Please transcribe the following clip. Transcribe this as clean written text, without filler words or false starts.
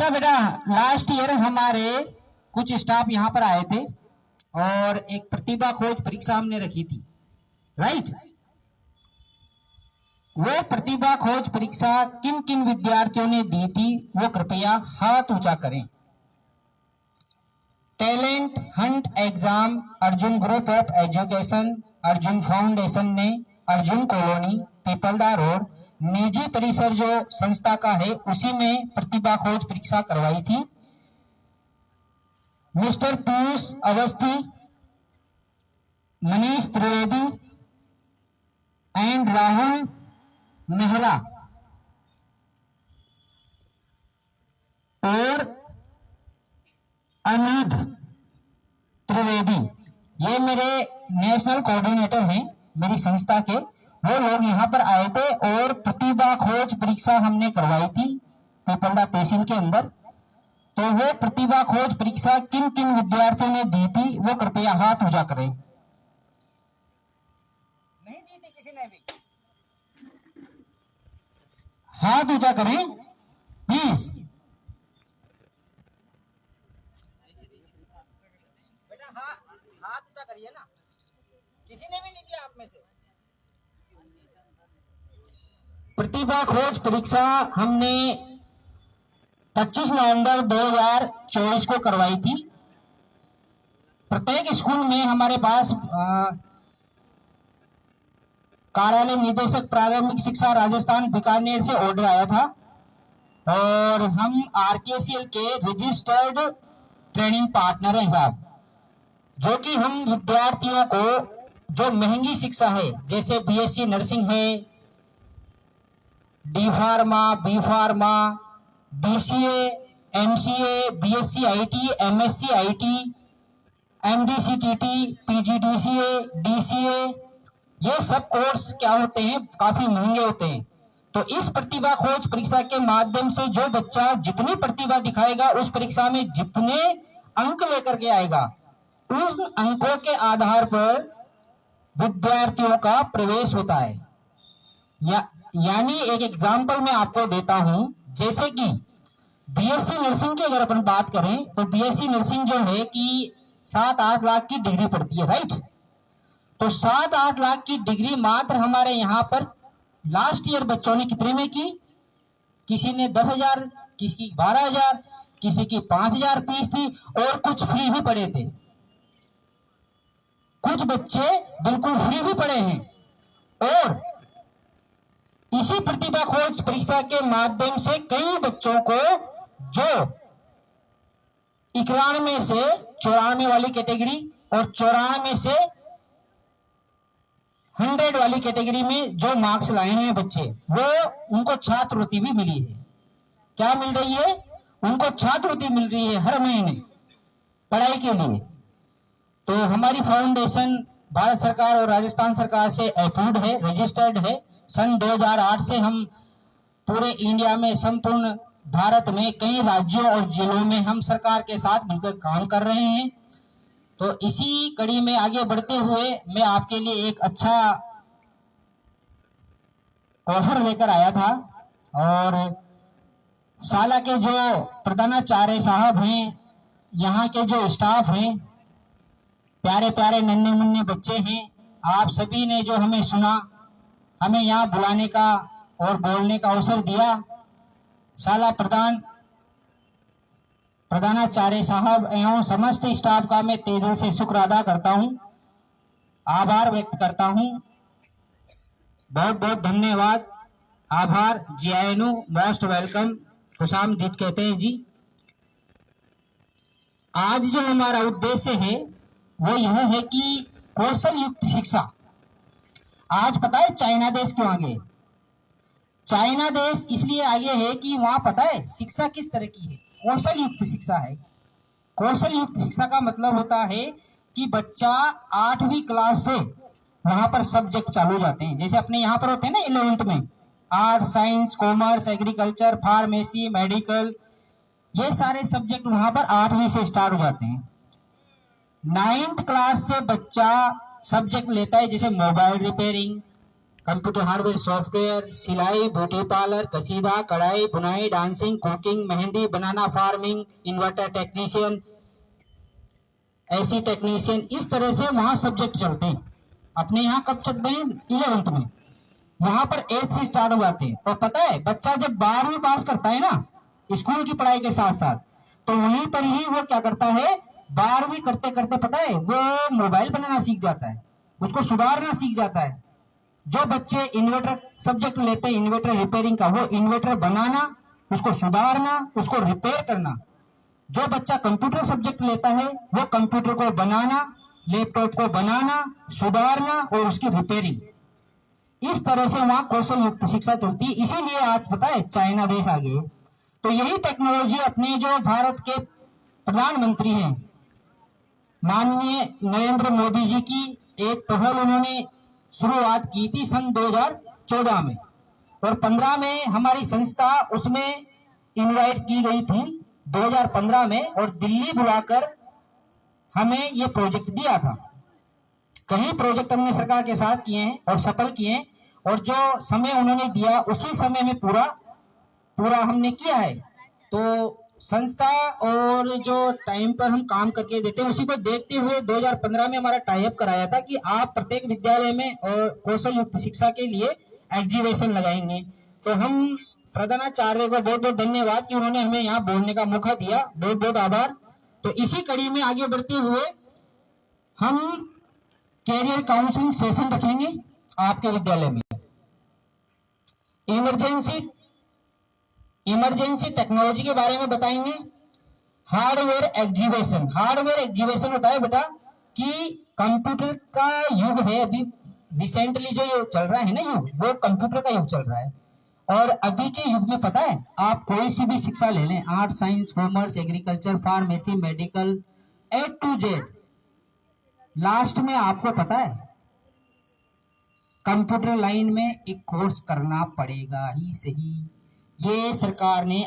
बेटा last year हमारे कुछ स्टाफ यहाँ पर आए थे और एक प्रतिभा खोज परीक्षा हमने रखी थी, राइट। वो प्रतिभा खोज परीक्षा किन किन विद्यार्थियों ने दी थी वो कृपया हाथ ऊंचा करें। Talent Hunt exam Arjun group of education, Arjun foundation ने अर्जुन कॉलोनी पीपलदा रोड निजी परिसर जो संस्था का है उसी में प्रतिभा खोज परीक्षा करवाई थी। मिस्टर पीयूष अवस्थी, मनीष त्रिवेदी एंड राहुल मेहरा और अनिध त्रिवेदी, ये मेरे नेशनल कोऑर्डिनेटर हैं मेरी संस्था के। वो लोग यहाँ पर आए थे और प्रतिभा खोज परीक्षा हमने करवाई थी पीपलदा तहसील के अंदर। तो वो प्रतिभा खोज परीक्षा किन किन विद्यार्थियों ने दी थी वो कृपया हाथ ऊंचा करें। नहीं दी थी किसी ने भी? हाथ ऊंचा करें प्लीज। बेटा हाथ ऊंचा करिए ना, किसी ने भी नहीं दिया आप में से। प्रतिभा खोज परीक्षा हमने 25 नवंबर 2024 को करवाई थी। प्रत्येक स्कूल में हमारे पास कार्यालय निदेशक प्रारंभिक शिक्षा राजस्थान बीकानेर से ऑर्डर आया था और हम आरकेसीएल के रजिस्टर्ड ट्रेनिंग पार्टनर हैं साहब, जो कि हम विद्यार्थियों को जो महंगी शिक्षा है जैसे बीएससी नर्सिंग है, D pharma, B pharma, BCA, MCA, BSc IT, MSc IT, MDCTT, PGDCA, DCA, ये सब कोर्स क्या होते हैं, काफी महंगे होते हैं। तो इस प्रतिभा खोज परीक्षा के माध्यम से जो बच्चा जितनी प्रतिभा दिखाएगा उस परीक्षा में जितने अंक लेकर के आएगा उन अंकों के आधार पर विद्यार्थियों का प्रवेश होता है। यानी एक एग्जाम्पल मैं आपको देता हूं, जैसे कि बीएससी नर्सिंग की अगर अपन बात करें तो बीएससी नर्सिंग जो है कि 7-8 लाख की डिग्री पड़ती है, राइट। तो 7-8 लाख की डिग्री मात्र हमारे यहाँ पर लास्ट ईयर बच्चों ने कितने में की? किसी ने 10,000, किसी की 12,000, किसी की 5,000 फीस थी और कुछ फ्री भी पढ़े थे। कुछ बच्चे बिल्कुल फ्री भी पढ़े हैं और इसी प्रतिभा खोज परीक्षा के माध्यम से कई बच्चों को जो 91 से 94 वाली कैटेगरी और 94 से 100 वाली कैटेगरी में जो मार्क्स लाए हैं बच्चे, वो उनको छात्रवृत्ति भी मिली है। क्या मिल रही है? उनको छात्रवृत्ति मिल रही है हर महीने पढ़ाई के लिए। तो हमारी फाउंडेशन भारत सरकार और राजस्थान सरकार से अप्रूव्ड है, रजिस्टर्ड है। सन 2008 से हम पूरे इंडिया में, संपूर्ण भारत में कई राज्यों और जिलों में हम सरकार के साथ मिलकर काम कर रहे हैं। तो इसी कड़ी में आगे बढ़ते हुए मैं आपके लिए एक अच्छा ऑफर लेकर आया था और शाला के जो प्रधानाचार्य साहब हैं, यहाँ के जो स्टाफ हैं, प्यारे प्यारे नन्हे मुन्ने बच्चे हैं, आप सभी ने जो हमें सुना, हमें यहाँ बुलाने का और बोलने का अवसर दिया, शाला प्रधानाचार्य साहब एवं समस्त स्टाफ का मैं तहे दिल से शुक्र अदा करता हूँ, आभार व्यक्त करता हूँ। बहुत बहुत धन्यवाद, आभार। जीआईएनयू मोस्ट वेलकम, खुशामदीद कहते हैं जी। आज जो हमारा उद्देश्य है वो यह है कि कौशल युक्त शिक्षा। आज पता है चाइना देश क्यों आगे? चाइना देश इसलिए आगे है कि वहां पता है शिक्षा किस तरह की है, कौशल युक्त शिक्षा है। कौशल युक्त शिक्षा का मतलब होता है कि बच्चा 8वीं क्लास से वहां पर सब्जेक्ट चालू हो जाते हैं। जैसे अपने यहाँ पर होते हैं ना 11th में art, science, commerce, agriculture, pharmacy, medical, ये सारे सब्जेक्ट वहां पर 8वीं से स्टार्ट हो जाते हैं। 9th क्लास से बच्चा सब्जेक्ट लेता है जैसे mobile repairing, computer hardware, software, सिलाई, ब्यूटी पार्लर, कसीदा, कढ़ाई, बुनाई, डांसिंग, कुकिंग, मेहंदी, बनाना, farming, inverter technician, AC technician, इस तरह से वहां सब्जेक्ट चलते हैं। अपने यहाँ कब चलते हैं? 11th में। वहां पर 8th से स्टार्ट हो जाते हैं। और पता है बच्चा जब 12वीं पास करता है ना, स्कूल की पढ़ाई के साथ साथ, तो वहीं पर ही वो क्या करता है, 12वीं करते करते पता है वो मोबाइल बनाना सीख जाता है, उसको सुधारना सीख जाता है। जो बच्चे इन्वर्टर सब्जेक्ट लेते हैं, इन्वर्टर रिपेयरिंग का, वो इन्वर्टर बनाना, उसको सुधारना, उसको रिपेयर करना। जो बच्चा कंप्यूटर सब्जेक्ट लेता है वो कंप्यूटर को बनाना, लैपटॉप को बनाना, सुधारना और उसकी रिपेयरिंग, इस तरह से वहां कौशल युक्त शिक्षा चलती है। इसीलिए आज पता है चाइना देश आगे। तो यही टेक्नोलॉजी अपने जो भारत के प्रधानमंत्री हैं माननीय नरेंद्र मोदी जी की एक पहल उन्होंने शुरुआत की थी सन 2014 में, और 15 में हमारी संस्था उसमें इनवाइट की गई थी 2015 में, और दिल्ली बुलाकर हमें ये प्रोजेक्ट दिया था। कई प्रोजेक्ट हमने सरकार के साथ किए हैं और सफल किए हैं, और जो समय उन्होंने दिया उसी समय में पूरा हमने किया है। तो संस्था और जो टाइम पर हम काम करके देते हैं उसी को देखते हुए 2015 में हमारा टाई अप कराया था कि आप प्रत्येक विद्यालय में और कौशल युक्त शिक्षा के लिए एग्जीबिशन लगाएंगे। तो हम प्रधानाचार्य को बहुत बहुत धन्यवाद कि उन्होंने हमें यहाँ बोलने का मौका दिया, बहुत बहुत आभार। तो इसी कड़ी में आगे बढ़ते हुए हम कैरियर काउंसलिंग सेशन रखेंगे आपके विद्यालय में। इमरजेंसी टेक्नोलॉजी के बारे में बताएंगे। हार्डवेयर एग्जीबिशन होता है बेटा कि कंप्यूटर का युग है अभी, रिसेंटली जो चल रहा है ना युग, वो कंप्यूटर का युग चल रहा है। और अभी के युग में पता है आप कोई सी भी शिक्षा ले लें, art, science, commerce, agriculture, pharmacy, medical, A to Z, last में आपको पता है कंप्यूटर लाइन में एक कोर्स करना पड़ेगा ही सही। ये सरकार ने